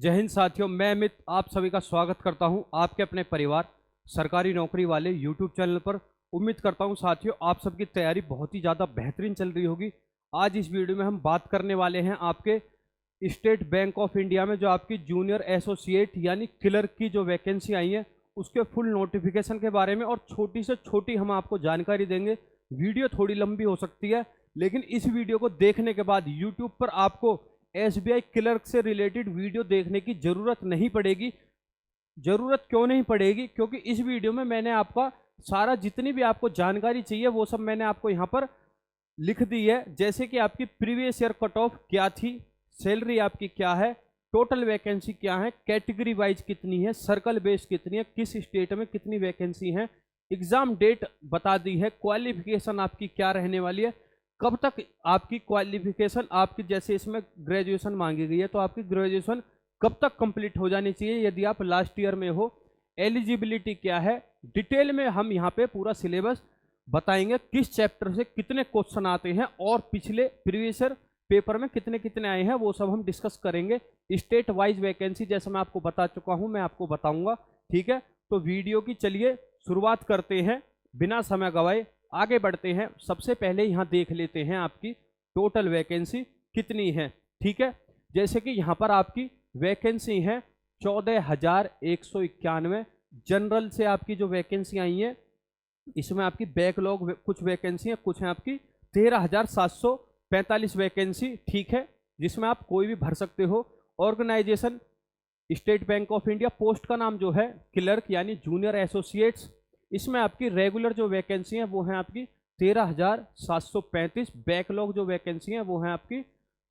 जय हिंद साथियों, मैं अमित आप सभी का स्वागत करता हूं आपके अपने परिवार सरकारी नौकरी वाले यूट्यूब चैनल पर। उम्मीद करता हूं साथियों आप सबकी तैयारी बहुत ही ज़्यादा बेहतरीन चल रही होगी। आज इस वीडियो में हम बात करने वाले हैं आपके स्टेट बैंक ऑफ इंडिया में जो आपकी जूनियर एसोसिएट यानी क्लर्क की जो वैकेंसी आई है उसके फुल नोटिफिकेशन के बारे में, और छोटी से छोटी हम आपको जानकारी देंगे। वीडियो थोड़ी लंबी हो सकती है, लेकिन इस वीडियो को देखने के बाद यूट्यूब पर आपको एसबीआई क्लर्क से रिलेटेड वीडियो देखने की जरूरत नहीं पड़ेगी। जरूरत क्यों नहीं पड़ेगी? क्योंकि इस वीडियो में मैंने आपका सारा जितनी भी आपको जानकारी चाहिए वो सब मैंने आपको यहाँ पर लिख दी है। जैसे कि आपकी प्रीवियस ईयर कट ऑफ क्या थी, सैलरी आपकी क्या है, टोटल वैकेंसी क्या है, कैटेगरी वाइज कितनी है, सर्कल बेस्ड कितनी है, किस स्टेट में कितनी वैकेंसी है, एग्जाम डेट बता दी है, क्वालिफिकेशन आपकी क्या रहने वाली है, कब तक आपकी क्वालिफिकेशन आपकी, जैसे इसमें ग्रेजुएशन मांगी गई है तो आपकी ग्रेजुएशन कब तक कंप्लीट हो जानी चाहिए यदि आप लास्ट ईयर में हो, एलिजिबिलिटी क्या है, डिटेल में हम यहाँ पे पूरा सिलेबस बताएंगे, किस चैप्टर से कितने क्वेश्चन आते हैं और पिछले प्रीवियस ईयर पेपर में कितने कितने आए हैं वो सब हम डिस्कस करेंगे। स्टेट वाइज वैकेंसी जैसे मैं आपको बता चुका हूं मैं आपको बताऊंगा। ठीक है, तो वीडियो की चलिए शुरुआत करते हैं, बिना समय गवाए आगे बढ़ते हैं। सबसे पहले यहाँ देख लेते हैं आपकी टोटल वैकेंसी कितनी है। ठीक है, जैसे कि यहाँ पर आपकी वैकेंसी है 14,191। जनरल से आपकी जो वैकेंसी आई है इसमें आपकी बैकलॉग कुछ वैकेंसी है, कुछ है आपकी 13,745 वैकेंसी। ठीक है, जिसमें आप कोई भी भर सकते हो। Organisation State Bank of India, post का नाम जो है क्लर्क यानी जूनियर एसोसिएट्स। इसमें आपकी रेगुलर जो वैकेंसी है वो है आपकी 13,735। बैकलॉग जो वैकेंसी है वो है आपकी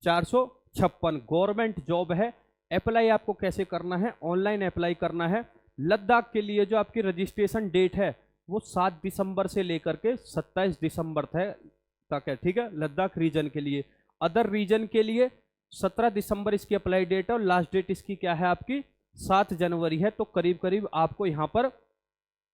456। गवर्नमेंट जॉब है। अप्लाई आपको कैसे करना है? ऑनलाइन अप्लाई करना है। लद्दाख के लिए जो आपकी रजिस्ट्रेशन डेट है वो 7 दिसंबर से लेकर के 27 दिसंबर तक है। ठीक है, लद्दाख रीजन के लिए। अदर रीजन के लिए 17 दिसंबर इसकी अप्लाई डेट है और लास्ट डेट इसकी क्या है आपकी 7 जनवरी है। तो करीब करीब आपको यहाँ पर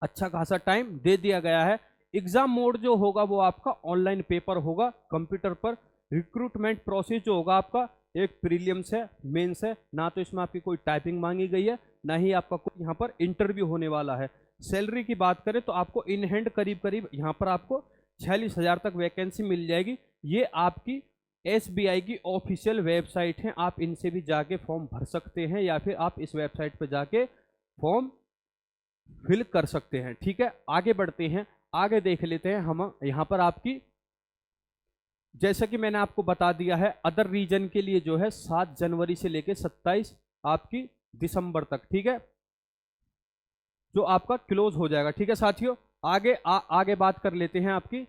अच्छा खासा टाइम दे दिया गया है। एग्जाम मोड जो होगा वो आपका ऑनलाइन पेपर होगा कंप्यूटर पर। रिक्रूटमेंट प्रोसेस जो होगा आपका एक प्रीलिम्स है, मेंस है, ना तो इसमें आपकी कोई टाइपिंग मांगी गई है ना ही आपका कोई यहाँ पर इंटरव्यू होने वाला है। सैलरी की बात करें तो आपको इन हैंड करीब करीब यहाँ पर आपको 46,000 तक वैकेंसी मिल जाएगी। ये आपकी एसबीआई की ऑफिशियल वेबसाइट है, आप इनसे भी जाके फॉर्म भर सकते हैं या फिर आप इस वेबसाइट पर जाके फॉर्म फिल कर सकते हैं। ठीक है, आगे बढ़ते हैं, आगे देख लेते हैं हम यहाँ पर आपकी, जैसा कि मैंने आपको बता दिया है अदर रीजन के लिए जो है 7 जनवरी से लेकर 27 आपकी दिसंबर तक। ठीक है, जो आपका क्लोज हो जाएगा। ठीक है साथियों, आगे बात कर लेते हैं आपकी।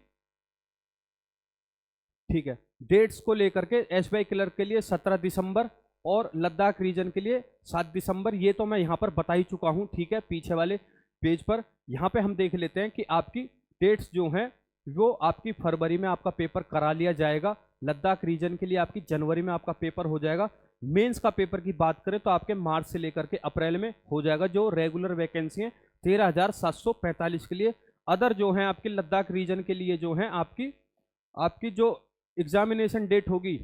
ठीक है, डेट्स को लेकर के एसबीआई क्लर्क के लिए 17 दिसंबर और लद्दाख रीजन के लिए 7 दिसंबर, ये तो मैं यहाँ पर बता ही चुका हूँ। ठीक है, पीछे वाले पेज पर यहाँ पे हम देख लेते हैं कि आपकी डेट्स जो हैं वो आपकी फरवरी में आपका पेपर करा लिया जाएगा। लद्दाख रीजन के लिए आपकी जनवरी में आपका पेपर हो जाएगा। मेंस का पेपर की बात करें तो आपके मार्च से लेकर के अप्रैल में हो जाएगा। जो रेगुलर वैकेंसी है 13,745 के लिए। अदर जो है आपके लद्दाख रीजन के लिए जो है आपकी जो एग्जामिनेशन डेट होगी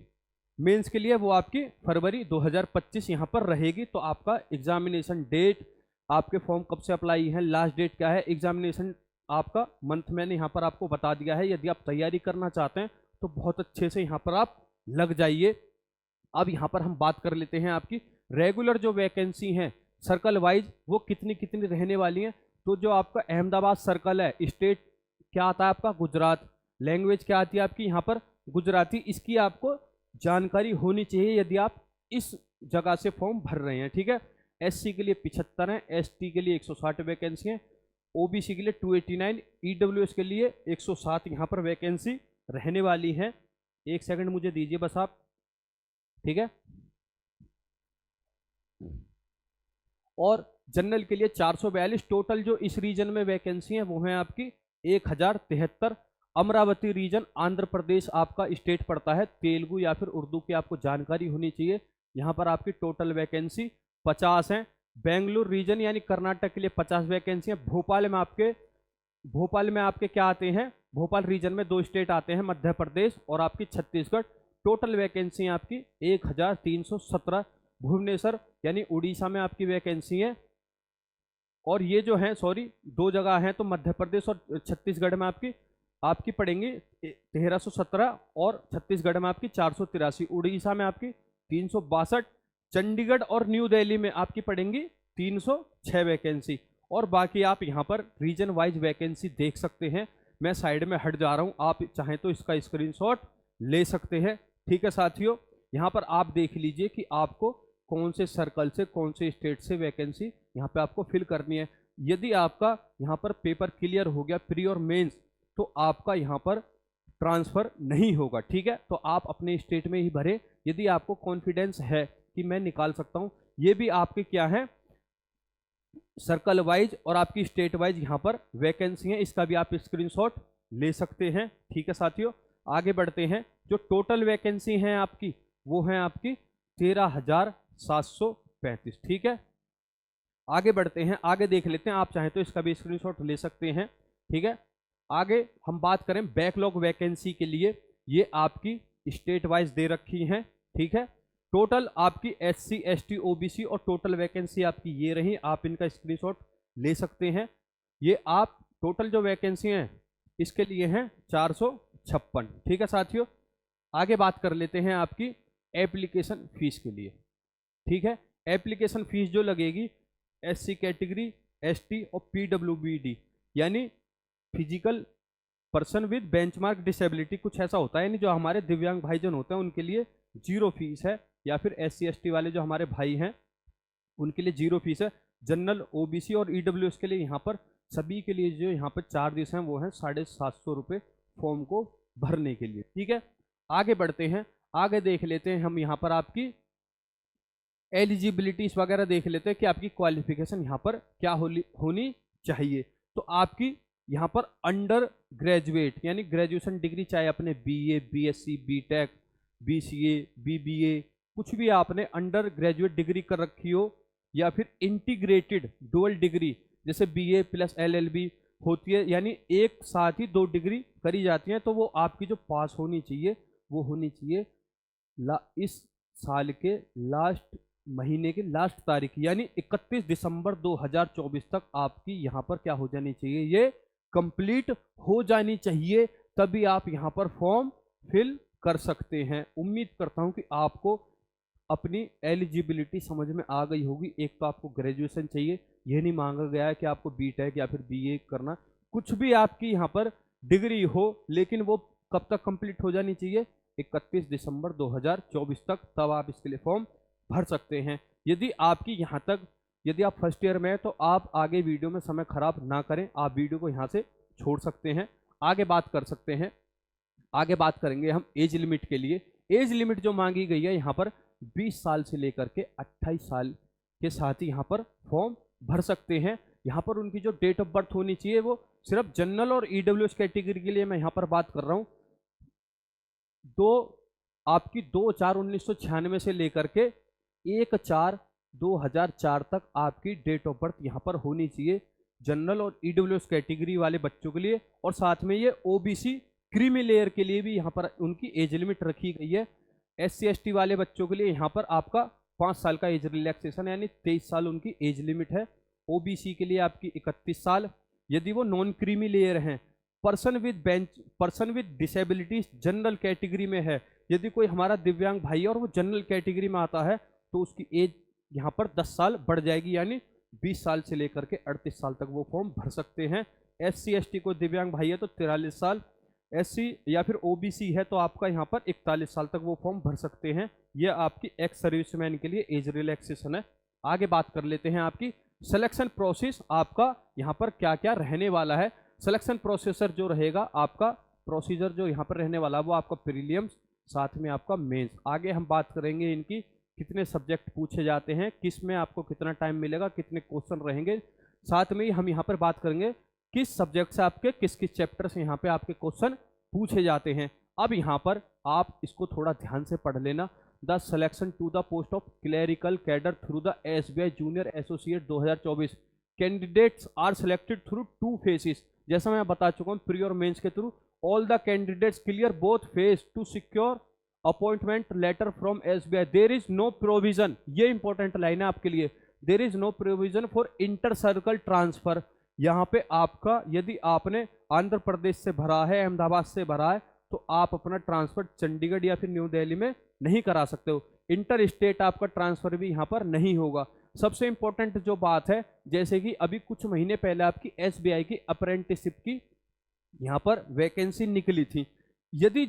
मेंस के लिए वो आपकी फरवरी 2025 यहाँ पर रहेगी। तो आपका एग्जामिनेशन डेट, आपके फॉर्म कब से अप्लाई है, लास्ट डेट क्या है, एग्जामिनेशन आपका मंथ मैंने यहाँ पर आपको बता दिया है। यदि आप तैयारी करना चाहते हैं तो बहुत अच्छे से यहाँ पर आप लग जाइए। अब यहाँ पर हम बात कर लेते हैं आपकी रेगुलर जो वैकेंसी है सर्कल वाइज वो कितनी कितनी रहने वाली है। तो जो आपका अहमदाबाद सर्कल है, स्टेट क्या आता है आपका गुजरात, लैंग्वेज क्या आती है आपकी यहाँ पर गुजराती। इसकी आपको जानकारी होनी चाहिए यदि आप इस जगह से फॉर्म भर रहे हैं। ठीक है, एससी के लिए 75 है, एसटी के लिए 160 वैकेंसी है, ओबीसी के लिए 289, ईडब्ल्यूएस के लिए 107 यहाँ पर वैकेंसी रहने वाली है। एक सेकंड मुझे दीजिए बस आप। ठीक है, और जनरल के लिए 442। टोटल जो इस रीजन में वैकेंसी है वो है आपकी 1073। अमरावती रीजन आंध्र प्रदेश आपका स्टेट पड़ता है। तेलुगु या फिर उर्दू की आपको जानकारी होनी चाहिए। यहाँ पर आपकी टोटल वैकेंसी 50 है। बेंगलुरु रीजन यानी कर्नाटक के लिए 50 वैकेंसी है। भोपाल में आपके क्या आते हैं, भोपाल रीजन में 2 स्टेट आते हैं, मध्य प्रदेश और आपकी छत्तीसगढ़। टोटल वैकेंसी आपकी 1317। भुवनेश्वर यानी उड़ीसा में आपकी वैकेंसी है। और ये जो है सॉरी 2 जगह हैं, तो मध्य प्रदेश और छत्तीसगढ़ में आपकी आपकी पड़ेंगी 1317 और छत्तीसगढ़ में आपकी 483, उड़ीसा में आपकी 362, चंडीगढ़ और न्यू दिल्ली में आपकी पड़ेंगी 306 वैकेंसी। और बाकी आप यहाँ पर रीजन वाइज वैकेंसी देख सकते हैं। मैं साइड में हट जा रहा हूँ, आप चाहें तो इसका स्क्रीनशॉट ले सकते हैं। ठीक है साथियों, यहाँ पर आप देख लीजिए कि आपको कौन से सर्कल से कौन से स्टेट से वैकेंसी यहाँ पे आपको फिल करनी है। यदि आपका यहाँ पर पेपर क्लियर हो गया प्री और मेंस, तो आपका यहाँ पर ट्रांसफर नहीं होगा। ठीक है, तो आप अपने स्टेट में ही भरें यदि आपको कॉन्फिडेंस है कि मैं निकाल सकता हूँ। ये भी आपके क्या है, सर्कल वाइज और आपकी स्टेट वाइज यहाँ पर वैकेंसी है, इसका भी आप स्क्रीनशॉट ले सकते हैं। ठीक है साथियों, आगे बढ़ते हैं। जो टोटल वैकेंसी है आपकी वो है आपकी 13,735। ठीक है, आगे बढ़ते हैं, आगे देख लेते हैं। आप चाहें तो इसका भी स्क्रीनशॉट ले सकते हैं। ठीक है, आगे हम बात करें बैकलॉग वैकेंसी के लिए, ये आपकी स्टेट वाइज दे रखी हैं। ठीक है, टोटल आपकी SC ST OBC और टोटल वैकेंसी आपकी ये रही, आप इनका स्क्रीनशॉट ले सकते हैं। ये आप टोटल जो वैकेंसी हैं इसके लिए हैं 456। ठीक है साथियों, आगे बात कर लेते हैं आपकी एप्लीकेशन फीस के लिए। ठीक है, एप्लीकेशन फीस जो लगेगी SC कैटेगरी, ST और PWBD यानी physical person with benchmark disability, कुछ ऐसा होता है, यानी जो हमारे दिव्यांग भाईजन होते हैं उनके लिए 0 फीस है, या फिर SC ST वाले जो हमारे भाई हैं उनके लिए 0 फीस है। जनरल OBC और EWS के लिए यहाँ पर सभी के लिए जो यहाँ पर चार्जेस हैं वो हैं 750 रुपये फॉर्म को भरने के लिए। ठीक है, आगे बढ़ते हैं, आगे देख लेते हैं हम यहाँ पर आपकी एलिजिबिलिटीज वगैरह देख लेते हैं कि आपकी क्वालिफिकेशन यहाँ पर क्या होनी चाहिए। तो आपकी यहाँ पर अंडर ग्रेजुएट यानी ग्रेजुएशन डिग्री, चाहे अपने BA BSc BTech BCA BBA कुछ भी आपने अंडर ग्रेजुएट डिग्री कर रखी हो, या फिर इंटीग्रेटेड डुअल डिग्री जैसे BA + LLB होती है, यानी एक साथ ही 2 डिग्री करी जाती हैं, तो वो आपकी जो पास होनी चाहिए वो होनी चाहिए इस साल के लास्ट महीने की लास्ट तारीख यानी 31 दिसंबर 2024 तक आपकी यहाँ पर क्या हो जानी चाहिए, ये कंप्लीट हो जानी चाहिए, तभी आप यहाँ पर फॉर्म फिल कर सकते हैं। उम्मीद करता हूँ कि आपको अपनी एलिजिबिलिटी समझ में आ गई होगी। एक तो आपको ग्रेजुएशन चाहिए, यह नहीं मांगा गया है कि आपको BTech या फिर BA करना, कुछ भी आपकी यहाँ पर डिग्री हो, लेकिन वो कब तक कंप्लीट हो जानी चाहिए, 31 दिसंबर 2024 तक, तब आप इसके लिए फॉर्म भर सकते हैं। यदि आपकी यहाँ तक यदि आप फर्स्ट ईयर में हैं तो आप आगे वीडियो में समय खराब ना करें, आप वीडियो को यहाँ से छोड़ सकते हैं, आगे बात कर सकते हैं। आगे बात करेंगे हम एज लिमिट के लिए। एज लिमिट जो मांगी गई है यहाँ पर 20 साल से लेकर के 28 साल के साथ ही यहाँ पर फॉर्म भर सकते हैं। यहाँ पर उनकी जो डेट ऑफ बर्थ होनी चाहिए वो सिर्फ जनरल और EWS कैटेगरी के लिए मैं यहाँ पर बात कर रहा हूँ, आपकी 2/4/1996 से लेकर के 1/4/2004 तक आपकी डेट ऑफ बर्थ यहाँ पर होनी चाहिए जनरल और EWS कैटेगरी वाले बच्चों के लिए। और साथ में ये OBC क्रीमी लेयर के लिए भी यहाँ पर उनकी एज लिमिट रखी गई है। SC ST वाले बच्चों के लिए यहाँ पर आपका 5 साल का एज रिलैक्सेशन यानी 23 साल उनकी एज लिमिट है। OBC के लिए आपकी 31 साल, यदि वो नॉन क्रीमी लेयर हैं। Person with disabilities general category में है, यदि कोई हमारा दिव्यांग भाई है और वो जनरल कैटेगरी में आता है तो उसकी एज यहाँ पर 10 साल बढ़ जाएगी, यानी 20 साल से लेकर के 38 साल तक वो फॉर्म भर सकते हैं। SC ST को दिव्यांग भाई है तो 43 साल, SC या फिर OBC है तो आपका यहाँ पर 41 साल तक वो फॉर्म भर सकते हैं। यह आपकी एक्स सर्विसमैन के लिए एज रिलैक्सेशन है। आगे बात कर लेते हैं आपकी सिलेक्शन प्रोसेस, आपका यहाँ पर क्या क्या रहने वाला है। सिलेक्शन प्रोसेसर जो रहेगा आपका प्रोसीजर जो यहाँ पर रहने वाला है वो आपका प्रीलिम्स, साथ में आपका मेंस। आगे हम बात करेंगे इनकी कितने सब्जेक्ट पूछे जाते हैं, किस में आपको कितना टाइम मिलेगा, कितने क्वेश्चन रहेंगे, साथ में ही हम यहाँ पर बात करेंगे किस सब्जेक्ट से आपके किस किस चैप्टर से यहाँ पे आपके क्वेश्चन पूछे जाते हैं। अब यहाँ पर आप इसको थोड़ा ध्यान से पढ़ लेना। The selection to the post of clerical cadre through the SBI junior associate 2024 candidates are selected through 2 phases। जैसा मैं बता चुका हूँ प्री और मेंस के through. All the candidates clear both phase to secure appointment letter from SBI, there is no provision, ये important line है आपके लिए, there is no provision for inter circle transfer. यहाँ पे आपका यदि आपने आंध्र प्रदेश से भरा है, अहमदाबाद से भरा है, तो आप अपना ट्रांसफर चंडीगढ़ या फिर न्यू दिल्ली में नहीं करा सकते हो। इंटर स्टेट आपका ट्रांसफर भी यहाँ पर नहीं होगा। सबसे इंपॉर्टेंट जो बात है, जैसे कि अभी कुछ महीने पहले आपकी SBI की अप्रेंटिसशिप की यहाँ पर वैकेंसी निकली थी, यदि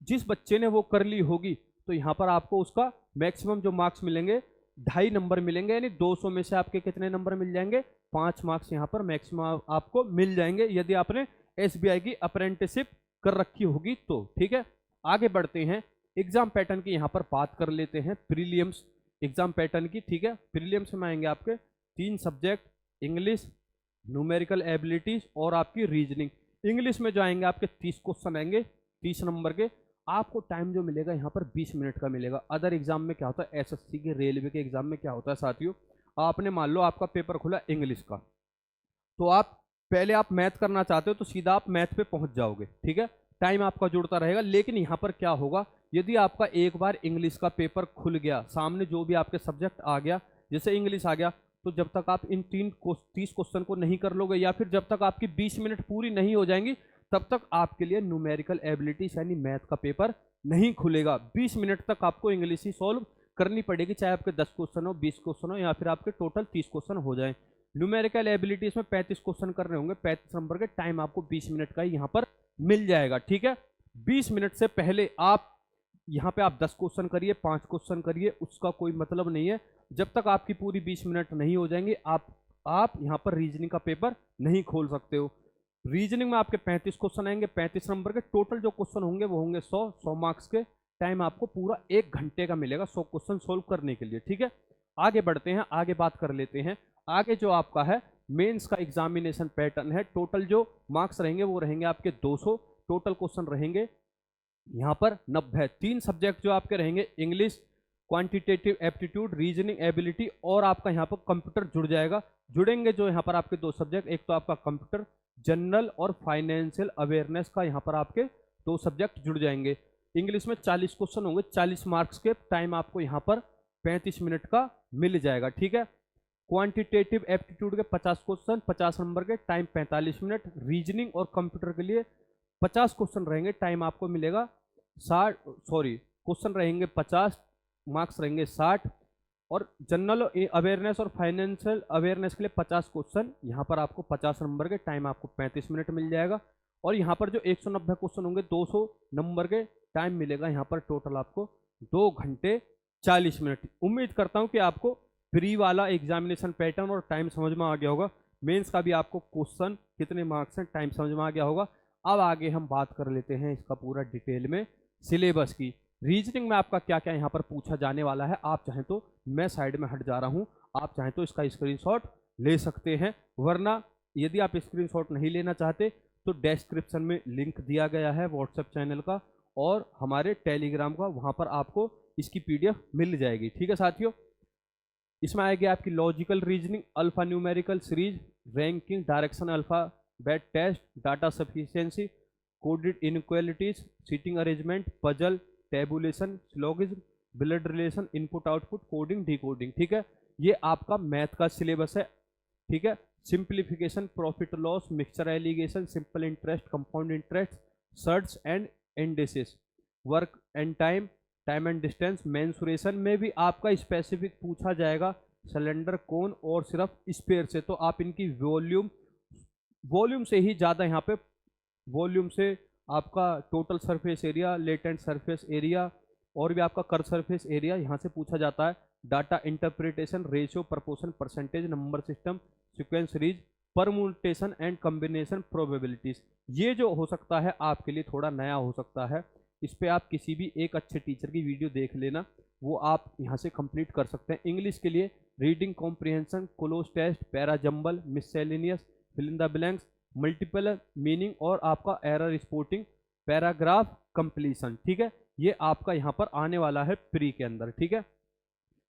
जिस बच्चे ने वो कर ली होगी तो यहाँ पर आपको उसका मैक्सिमम जो मार्क्स मिलेंगे 2.5 नंबर मिलेंगे, यानी 200 में से आपके कितने नंबर मिल जाएंगे, 5 मार्क्स यहाँ पर मैक्सिमम आपको मिल जाएंगे यदि आपने SBI की अप्रेंटिसशिप कर रखी होगी तो। ठीक है, आगे बढ़ते हैं, एग्जाम पैटर्न की यहाँ पर बात कर लेते हैं, प्रीलियम्स एग्जाम पैटर्न की। ठीक है, प्रीलियम्स में आएंगे आपके 3 सब्जेक्ट, इंग्लिश, न्यूमेरिकल एबिलिटीज और आपकी रीजनिंग। इंग्लिश में जो आएंगे आपके 30 क्वेश्चन आएंगे 30 नंबर के, आपको टाइम जो मिलेगा यहाँ पर 20 मिनट का मिलेगा। अदर एग्जाम में क्या होता है, SSC के, रेलवे के एग्जाम में क्या होता है साथियों, आपने मान लो आपका पेपर खुला इंग्लिश का, तो आप पहले आप मैथ करना चाहते हो तो सीधा आप मैथ पे पहुंच जाओगे। ठीक है, टाइम आपका जुड़ता रहेगा। लेकिन यहाँ पर क्या होगा, यदि आपका एक बार इंग्लिश का पेपर खुल गया, सामने जो भी आपके सब्जेक्ट आ गया, जैसे इंग्लिश आ गया, तो जब तक आप इन 30 क्वेश्चन को नहीं कर लोगे या फिर जब तक आपकी 20 मिनट पूरी नहीं हो जाएंगी, तब तक आपके लिए न्यूमेरिकल एबिलिटीज यानी मैथ का पेपर नहीं खुलेगा। 20 मिनट तक आपको इंग्लिश ही सॉल्व करनी पड़ेगी, चाहे आपके 10 क्वेश्चन हो, 20 क्वेश्चन हो या फिर आपके टोटल 30 क्वेश्चन हो जाए। न्यूमेरिकल एबिलिटीज में 35 क्वेश्चन करने होंगे, 35 नंबर के, टाइम आपको 20 मिनट का ही यहाँ पर मिल जाएगा। ठीक है, 20 मिनट से पहले आप यहाँ पे आप 10 क्वेश्चन करिए, 5 क्वेश्चन करिए, उसका कोई मतलब नहीं है। जब तक आपकी पूरी 20 मिनट नहीं हो जाएंगे, आप यहाँ पर रीजनिंग का पेपर नहीं खोल सकते हो। रीजनिंग में आपके 35 क्वेश्चन आएंगे, 35 नंबर के, टोटल जो क्वेश्चन होंगे वो होंगे 100 मार्क्स के। टाइम आपको पूरा 1 घंटे का मिलेगा 100 क्वेश्चन सोल्व करने के लिए। ठीक है, आगे बढ़ते हैं, आगे बात कर लेते हैं। आगे जो आपका है मेंस का एग्जामिनेशन पैटर्न है, टोटल जो मार्क्स रहेंगे वो रहेंगे आपके 200, टोटल क्वेश्चन रहेंगे यहाँ पर 90। 3 सब्जेक्ट जो आपके रहेंगे, English, quantitative aptitude, reasoning ability, और आपका यहाँ पर कंप्यूटर जुड़ जाएगा। जुड़ेंगे जो यहाँ पर आपके 2 सब्जेक्ट, एक तो आपका कंप्यूटर जनरल और फाइनेंशियल अवेयरनेस का यहाँ पर आपके 2 सब्जेक्ट जुड़ जाएंगे। इंग्लिश में 40 क्वेश्चन होंगे, 40 मार्क्स के, टाइम आपको यहाँ पर 35 मिनट का मिल जाएगा। ठीक है, क्वांटिटेटिव एप्टीट्यूड के 50 क्वेश्चन 50 नंबर के, टाइम 45 मिनट। रीजनिंग और कंप्यूटर के लिए 50 क्वेश्चन रहेंगे, टाइम आपको मिलेगा 60, क्वेश्चन रहेंगे 50, मार्क्स रहेंगे 60। और जनरल अवेयरनेस और फाइनेंशियल अवेयरनेस के लिए 50 क्वेश्चन, यहाँ पर आपको 50 नंबर के, टाइम आपको 35 मिनट मिल जाएगा। और यहाँ पर जो 190 क्वेश्चन होंगे 200 नंबर के, टाइम मिलेगा यहाँ पर टोटल आपको 2 घंटे 40 मिनट। उम्मीद करता हूँ कि आपको प्री वाला एग्जामिनेशन पैटर्न और टाइम समझ में आ गया होगा। मेंस का भी आपको क्वेश्चन कितने मार्क्स हैं, टाइम समझ में आ गया होगा। अब आगे हम बात कर लेते हैं इसका पूरा डिटेल में सिलेबस की। रीजनिंग में आपका क्या क्या यहाँ पर पूछा जाने वाला है, आप चाहें तो मैं साइड में हट जा रहा हूँ, आप चाहें तो इसका स्क्रीनशॉट ले सकते हैं, वरना यदि आप स्क्रीनशॉट नहीं लेना चाहते तो डिस्क्रिप्शन में लिंक दिया गया है व्हाट्सएप चैनल का और हमारे टेलीग्राम का, वहाँ पर आपको इसकी PDF मिल जाएगी। ठीक है साथियों, इसमें आएगी आपकी logical reasoning, alpha numerical series, ranking, direction alphabet test, data sufficiency, coded inequalities, seating arrangement, puzzle, tabulation, syllogism, blood relation, input output, coding, decoding. ठीक है, ये आपका मैथ का सिलेबस है। ठीक है, simplification, profit loss, mixture allegation, simple interest, compound interest, search and indices, work and time, time and distance, mensuration में भी आपका स्पेसिफिक पूछा जाएगा, सिलेंडर, कोन और सिर्फ स्पेयर से, तो आप इनकी वॉल्यूम से ही ज़्यादा यहाँ पे, वॉल्यूम से आपका total surface area, latent surface area और भी आपका कर्व सरफेस एरिया यहाँ से पूछा जाता है। Data interpretation, ratio, proportion, percentage, number system, sequence series, permutation and combination, probabilities. ये जो हो सकता है आपके लिए थोड़ा नया हो सकता है, इस पे आप किसी भी एक अच्छे टीचर की वीडियो देख लेना, वो आप यहाँ से कंप्लीट कर सकते हैं। इंग्लिश के लिए reading comprehension, cloze test, para jumble, miscellaneous, fill in the blanks, multiple meaning और आपका एरर स्पॉटिंग, पैराग्राफ कंप्लीशन। ठीक है, ये आपका यहाँ पर आने वाला है प्री के अंदर। ठीक है,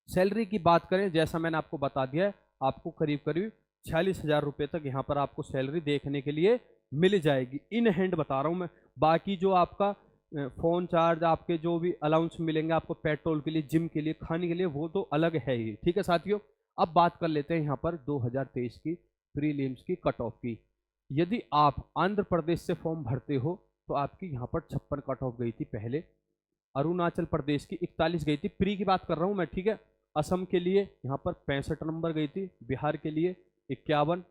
सैलरी की बात करें, जैसा मैंने आपको बता दिया है, आपको करीब करीब 46,000 रुपये तक यहाँ पर आपको सैलरी देखने के लिए मिल जाएगी। इन हैंड बता रहा हूँ मैं, बाकी जो आपका फ़ोन चार्ज, आपके जो भी अलाउंस मिलेंगे आपको पेट्रोल के लिए, जिम के लिए, खाने के लिए, वो तो अलग है ही। ठीक है साथियों, अब बात कर लेते हैं यहाँ पर 2023 की प्रीलिम्स की कट ऑफ की। यदि आप आंध्र प्रदेश से फॉर्म भरते हो तो आपकी यहाँ पर 56 कट ऑफ गई थी पहले, अरुणाचल प्रदेश की 41 गई थी, प्री की बात कर रहा हूँ मैं, ठीक है। असम के लिए यहाँ पर 65 नंबर गई थी, बिहार के लिए 51,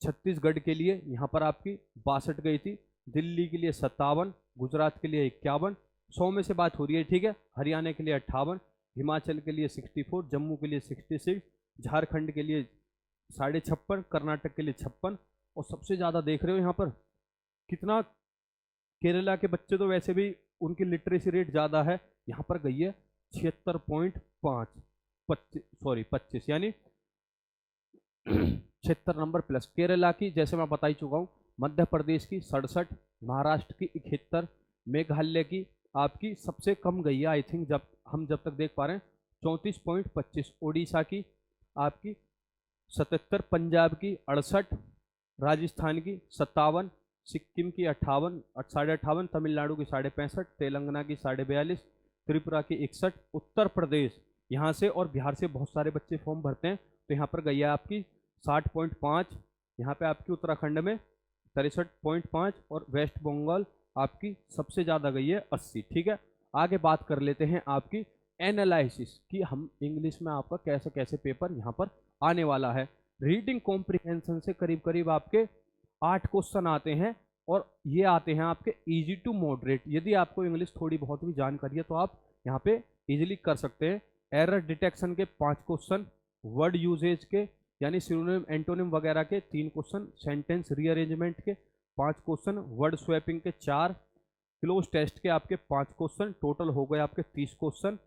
छत्तीसगढ़ के लिए यहाँ पर आपकी 62 गई थी, दिल्ली के लिए 57, गुजरात के लिए 51, 100 में से बात हो रही है, ठीक है। हरियाणा के लिए 58, हिमाचल के लिए 64, जम्मू के लिए 66, झारखंड के लिए 56.5, कर्नाटक के लिए 56, और सबसे ज़्यादा देख रहे हो यहाँ पर कितना, केरला के बच्चे तो वैसे भी उनकी लिटरेसी रेट ज़्यादा है, यहाँ पर गई है 76.5, 25 यानी 76 नंबर प्लस। केरला की जैसे मैं बता ही चुका हूँ, मध्य प्रदेश की 67, महाराष्ट्र की 71, मेघालय की आपकी सबसे कम गई है आई थिंक, जब तक देख पा रहे हैं 34.25, उड़ीसा की आपकी 77, पंजाब की 68, राजस्थान की 57, सिक्किम की 58, 58.5, तमिलनाडु की 65.5, तेलंगाना की 42.5, त्रिपुरा की 61, उत्तर प्रदेश यहाँ से और बिहार से बहुत सारे बच्चे फॉर्म भरते हैं, तो यहाँ पर गई है आपकी 60.5, यहाँ पे आपकी उत्तराखंड में 63.5, और वेस्ट बंगाल आपकी सबसे ज़्यादा गई है 80। ठीक है, आगे बात कर लेते हैं आपकी एनालिसिस की, हम इंग्लिश में आपका कैसे कैसे पेपर यहाँ पर आने वाला है। रीडिंग कॉम्प्रिहेंशन से करीब करीब आपके 8 क्वेश्चन आते हैं, और ये आते हैं आपके इजी टू मॉडरेट। यदि आपको इंग्लिश थोड़ी बहुत भी जानकारी है तो आप यहाँ पे इजीली कर सकते हैं। एरर डिटेक्शन के 5 क्वेश्चन, वर्ड यूजेज के यानी सिनोनिम एंटोनिम वगैरह के 3 क्वेश्चन, सेंटेंस रीअरेंजमेंट के 5 क्वेश्चन, वर्ड स्वैपिंग के 4, क्लोज टेस्ट के आपके 5 क्वेश्चन, टोटल हो गए आपके 30 क्वेश्चन।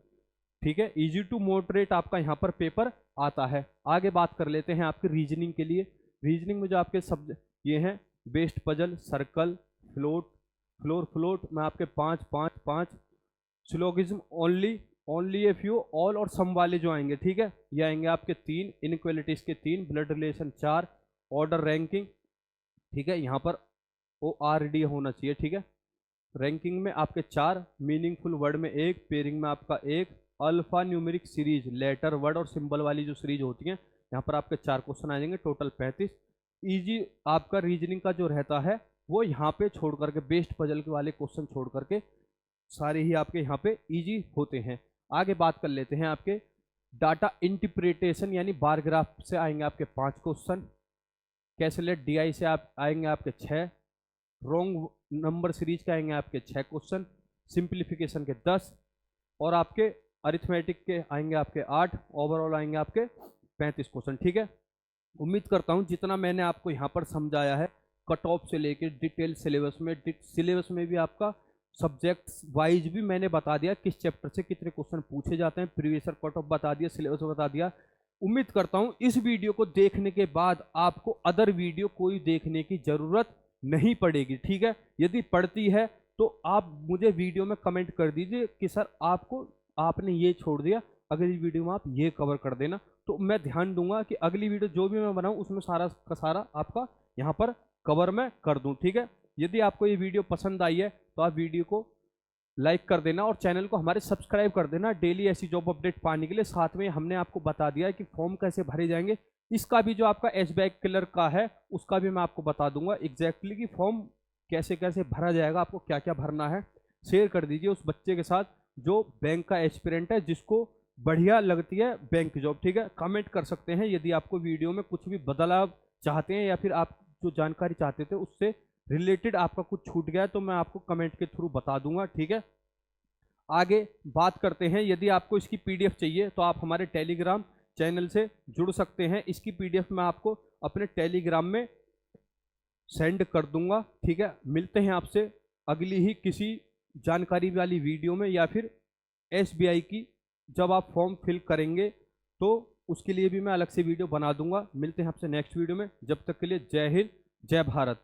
ठीक है, इजी टू मॉडरेट आपका यहाँ पर पेपर आता है। आगे बात कर लेते हैं आपके रीजनिंग के लिए। रीजनिंग में जो आपके सब्जेक्ट ये हैं, बेस्ड पजल, सर्कल, फ्लोट में आपके 5 syllogism, only a few, all और सम वाले जो आएंगे, ठीक है, ये आएंगे आपके 3, इनइक्वालिटीज के 3, ब्लड रिलेशन 4, ऑर्डर रैंकिंग, ठीक है, यहाँ पर ORD होना चाहिए, ठीक है। रैंकिंग में आपके 4, मीनिंगफुल वर्ड में 1, पेयरिंग में आपका 1, alpha numeric series, letter word और सिंबल वाली जो सीरीज होती है, यहाँ पर आपके 4 क्वेश्चन आ जाएंगे, टोटल 35। इजी आपका रीजनिंग का जो रहता है वो यहाँ पे छोड़ करके, बेस्ड पजल के वाले क्वेश्चन छोड़ करके सारे ही आपके यहाँ पे इजी होते हैं। आगे बात कर लेते हैं आपके डाटा इंटरप्रिटेशन यानी बार ग्राफ से आएंगे आपके 5 क्वेश्चन, कैलकुलेट DI से आप आएंगे आपके 6, रॉन्ग नंबर सीरीज के आएंगे आपके 6 क्वेश्चन, सिंप्लीफिकेशन के 10, और आपके अरिथमेटिक के आएंगे आपके 8, ओवरऑल आएंगे आपके 35 क्वेश्चन। ठीक है, उम्मीद करता हूँ जितना मैंने आपको यहाँ पर समझाया है, कट ऑफ से लेकर डिटेल सिलेबस में भी आपका सब्जेक्ट वाइज भी मैंने बता दिया किस चैप्टर से कितने क्वेश्चन पूछे जाते हैं, प्रीवियस ईयर कट ऑफ बता दिया, सिलेबस बता दिया। उम्मीद करता हूँ इस वीडियो को देखने के बाद आपको अदर वीडियो कोई देखने की जरूरत नहीं पड़ेगी। ठीक है, यदि पड़ती है तो आप मुझे वीडियो में कमेंट कर दीजिए कि सर आपने ये छोड़ दिया, अगली वीडियो में आप ये कवर कर देना, तो मैं ध्यान दूंगा कि अगली वीडियो जो भी मैं बनाऊं उसमें सारा का सारा आपका यहाँ पर कवर मैं कर दूं। ठीक है, यदि आपको ये वीडियो पसंद आई है तो आप वीडियो को लाइक कर देना और चैनल को हमारे सब्सक्राइब कर देना डेली ऐसी जॉब अपडेट पाने के लिए। साथ में हमने आपको बता दिया है कि फॉर्म कैसे भरे जाएंगे, इसका भी जो आपका SBI क्लर्क का है उसका भी मैं आपको बता दूंगा एग्जैक्टली कि फॉर्म कैसे कैसे भरा जाएगा, आपको क्या क्या भरना है। शेयर कर दीजिए उस बच्चे के साथ जो बैंक का एस्पिरेंट है, जिसको बढ़िया लगती है बैंक जॉब। ठीक है, कमेंट कर सकते हैं यदि आपको वीडियो में कुछ भी बदलाव चाहते हैं या फिर आप जो जानकारी चाहते थे उससे रिलेटेड आपका कुछ छूट गया तो मैं आपको कमेंट के थ्रू बता दूंगा। ठीक है, आगे बात करते हैं, यदि आपको इसकी PDF चाहिए तो आप हमारे टेलीग्राम चैनल से जुड़ सकते हैं। इसकी PDF मैं आपको अपने टेलीग्राम में सेंड कर दूंगा। ठीक है, मिलते हैं आपसे अगली ही किसी जानकारी वाली वीडियो में, या फिर SBI की जब आप फॉर्म फिल करेंगे तो उसके लिए भी मैं अलग से वीडियो बना दूंगा। मिलते हैं आपसे नेक्स्ट वीडियो में, जब तक के लिए जय हिंद, जय भारत।